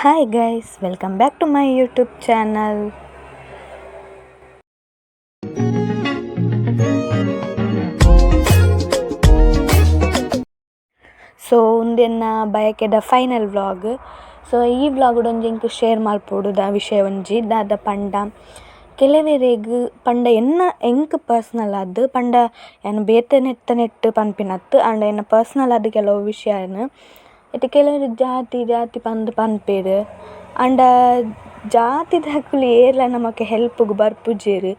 Hi guys, welcome back to my YouTube channel. So ಉಂದೆನ್ನ ಬಯಕೆದ final vlog. So ಈ vlog ಒಂಜಿಂಕ್ share ಮಲ್ಪೊಡುದ ವಿಷಯ ಒಂಜಿ ದಾದ ಪಂಡ ಕೆಲವೆರೆಗ್ ಪಂಡ ಎನ್ನ ಎಂಕ್ ಪರ್ಸ್ನಲ್ ಆದ್ ಪಂಡ ಏನು ಬೇತೆ ನೆಟ್ಟು ಪನ್ಪಿನತ್ತು ಆಂಡ ಎನ್ನ ಪರ್ಸ್ನಲ್ ಆದ್ ಕೆಲವು ವಿಷಯನ್ ಇತ್ತೆ ಕೆಲವೆರ್ ಜಾತಿ ಪನ್ಪೇರ್ ಆಂಡ ಜಾತಿ ದಾಕುಲು ಏರ್ಲ ನಮಕ್ ಹೆಲ್ಪ್ಗ್ ಬರ್ಪುಜೆರ್.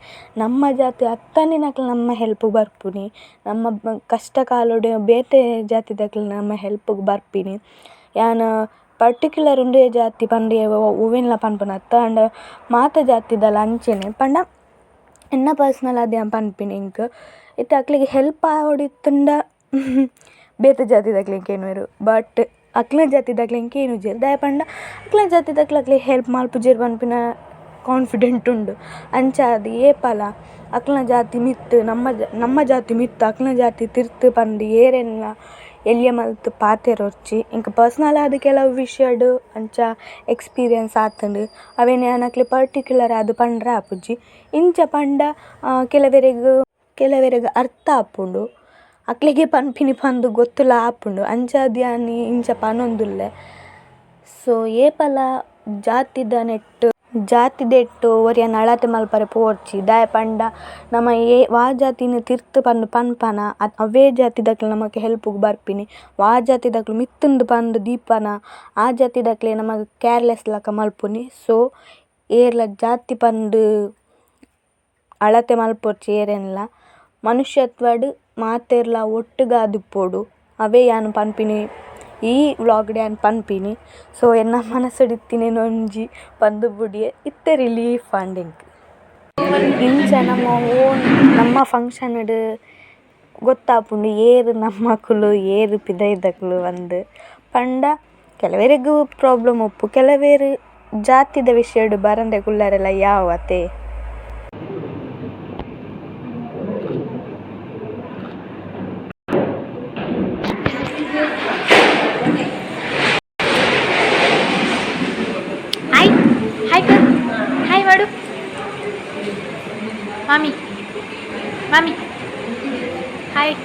ನಮ್ಮ ಜಾತಿ ಅತ್ತಂದಿನಕ್ಲ್ ನಮ್ಮ ಹೆಲ್ಪ್ಗ್ ಬರ್ಪುನಿ, ನಮ್ಮ ಕಷ್ಟ ಕಾಲೊಡು ಬೇತೆ ಜಾತಿ ದಾಕುಲು ನಮ್ಮ ಹೆಲ್ಪ್ಗ್ ಬರ್ಪಿನಿ. ಯಾನ್ ಪರ್ಟಿಕ್ಯುಲರ್ ಉಂದೇ ಜಾತಿ ಪಂಡ ಒವ್ವೆನ್ಲ ಪನ್ಪುನತ್ತ ಆಂಡ ಮಾತ ಜಾತಿದಲ ಅಂಚೆನೆ ಪಂಡ ಎನ್ನ ಪರ್ಸ್ನಲ್ ಆದ್ ಯಾನ್ ಪನ್ಪಿನಿ ಇಂಕ್ ಇತ್ತೆ ಅಕ್ಲೆಗ್ ಹೆಲ್ಪ್ ಆವೊಡಿತ್ತುಂಡ ಬೇತೆ ಜಾತಿ ದಾಕ್ಲೆಗ್ ಎಂಕೇನುವೆರು. ಬಟ್ ಅಕ್ಲ ಜಾತಿ ದಾಕ್ಲೆಗ್ ಎಂಕ್ ಏನುಜೆರ್ ದಾಯೆ ಪಂಡ ಅಕ್ಲ ಜಾತಿ ದಾಕ್ಲೆ ಅಕ್ಲೆಗ್ ಹೆಲ್ಪ್ ಮಲ್ಪುಜೆರ್ ಪನ್ಪಿನ ಕಾನ್ಫಿಡೆಂಟ್ ಉಂಡು. ಅಂಚಾದ್ ಏಪಲ ಅಕ್ಲ್ನ ಜಾತಿ ಮಿತ್ತ್ ನಮ್ಮ ಜಾತಿ ಮಿತ್ತ್ ಅಕ್ಲ್ನ ಜಾತಿ ತಿರ್ತ್ ಪಂದ್ ಏರೆನ್ಲ ಎಲ್ಯ ಮಲ್ತ್ ಪಾತೆರೊರ್ಚಿ ಎಂಕ್ ಪರ್ಸ್ನಲ್ ಆದ್ ಕೆಲವು ವಿಷಯಡ್ ಅಂಚ ಎಕ್ಸ್ಪೀರಿಯನ್ಸ್ ಆತುಂಡ್ ಅವೆನ್ ಯಾನ್ ಅಕ್ಲೆ ಪರ್ಟಿಕ್ಯುಲರ್ ಆದ್ ಪಂಡ್ರೆ ಆಪುಜಿ. ಇಂಚ ಪಂಡ ಕೆಲವೆರೆಗ್ ಅರ್ಥ ಆಪುಂಡು, ಅಕ್ಲೆಗೆ ಪನ್ಪಿನಿ ಪಂದ್ ಗೊತ್ತುಲ ಆಪುಂಡು ಅಂಚಾದ್ ಯಾನ್ ಇಂಚ ಪನೊಂದುಲ್ಲೆ. ಸೊ ಏಪಲ ಜಾತಿದೆಟ್ ಒರಿಯನ ಅಳತೆ ಮಲ್ಪರೆ ಪೋರ್ಚಿ ದಾಯೆ ಪಂಡ ನಮ ವಾ ಜಾತಿನ್ ತಿರ್ತ್ ಪಂದ್ ಪನ್ಪನ ಅವೇ ಜಾತಿ ದಾಕ್ಲೆ ನಮಕ್ ಹೆಲ್ಪ್ಗ್ ಬರ್ಪಿನಿ. ವಾ ಜಾತಿ ದಾಕ್ಲೆ ಮಿತ್ತುಂದು ಪಂದ್ ದೀಪನ ಆ ಜಾತಿ ದಾಕ್ಲೆ ನಮಕ್ ಕೇರ್ಲೆಸ್ ಲಕ ಮಲ್ಪುನಿ. ಸೊ ಏರ್ಲ ಜಾತಿ ಪಂದ್ ಅಳತೆ ಮಲ್ಪೊರ್ಚಿ ಏರೆನ್ಲ ಮನುಷ್ಯತ್ವಡ್ ಮಾತೆರ್ಲ ಒಟ್ಟುಗಾದಿಪ್ಪೊಡು ಅವೇ ಯಾನ್ ಪನ್ಪಿನಿ ಈ ವ್ಲಾಗ್ಡ್ ಯಾನ್ ಪನ್ಪಿನಿ. ಸೊ ಎನ್ನ ಮನಸ್ಸುಡು ಇತ್ತಿನೆನ್ ಒಂಜಿ ಪಂದು ಬುಡಿಯೆ ಇತ್ತೆ ರಿಲೀಫ್ ಆಂಡ್ ಎಂಕ್ ಇಂಚ ನಮ್ಮ ಫಂಕ್ಷನ್ಡ್ ಗೊತ್ತಾಪುಂಡು ಏರ್ ನಮ್ಮ ಕುಲು ಏರ್ ಪಿದೈದಕ್ಲು ಅಂದ್ ಪಂಡ ಕೆಲವೆರೆಗ್ ಪ್ರಾಬ್ಲಮ್ ಉಪ್ಪು, ಕೆಲವೆರ್ ಜಾತಿದ ವಿಷಯಡ್ ಬರಂದೆ ಕುಲ್ಲರೆಲ ಯಾವತೆ. ಹಾಯ್ ಮಾಡು ಮಾಮಿ ಹಾಯ್.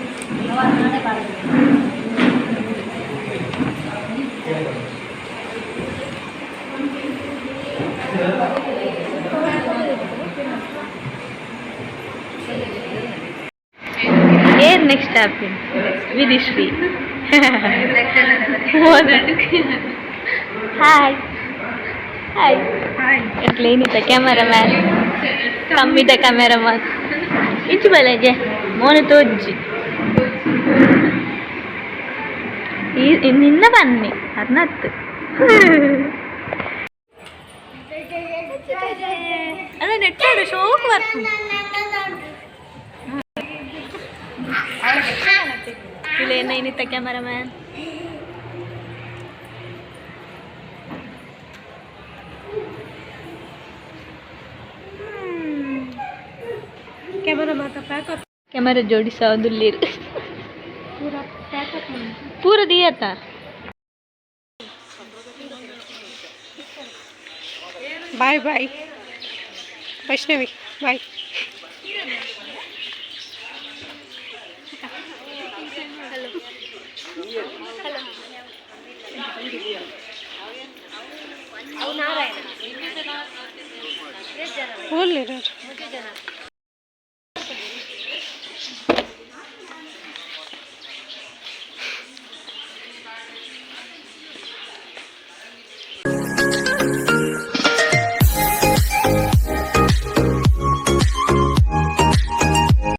ಏರ್ next happy Vidhishree. Hi hi ಎಟ್ಲೇನಿತ ಕ್ಯಾಮರಾಮ್ಯಾನ್ ಕಮ್ಮಿದ ಕ್ಯಾಮರಾಮನ್ ಇಂಚು ಬಲೆಗೆ ಮೋನು ತೋಜ್ಜಿ ನಿನ್ನ ಬನ್ನಿ ಅರ್ನತ್ತು ಅದ ನೆಟ್ಟಾಡು ಶೋಕ್ ಬರ್ತೀನಿ ಏನಿತ್ತ ಕ್ಯಾಮರಾಮ್ಯಾನ್. कैमरा जोड़िसा दुल्लीर पूरा दिया था. Bye bye Vaishnavi bye. बोल ले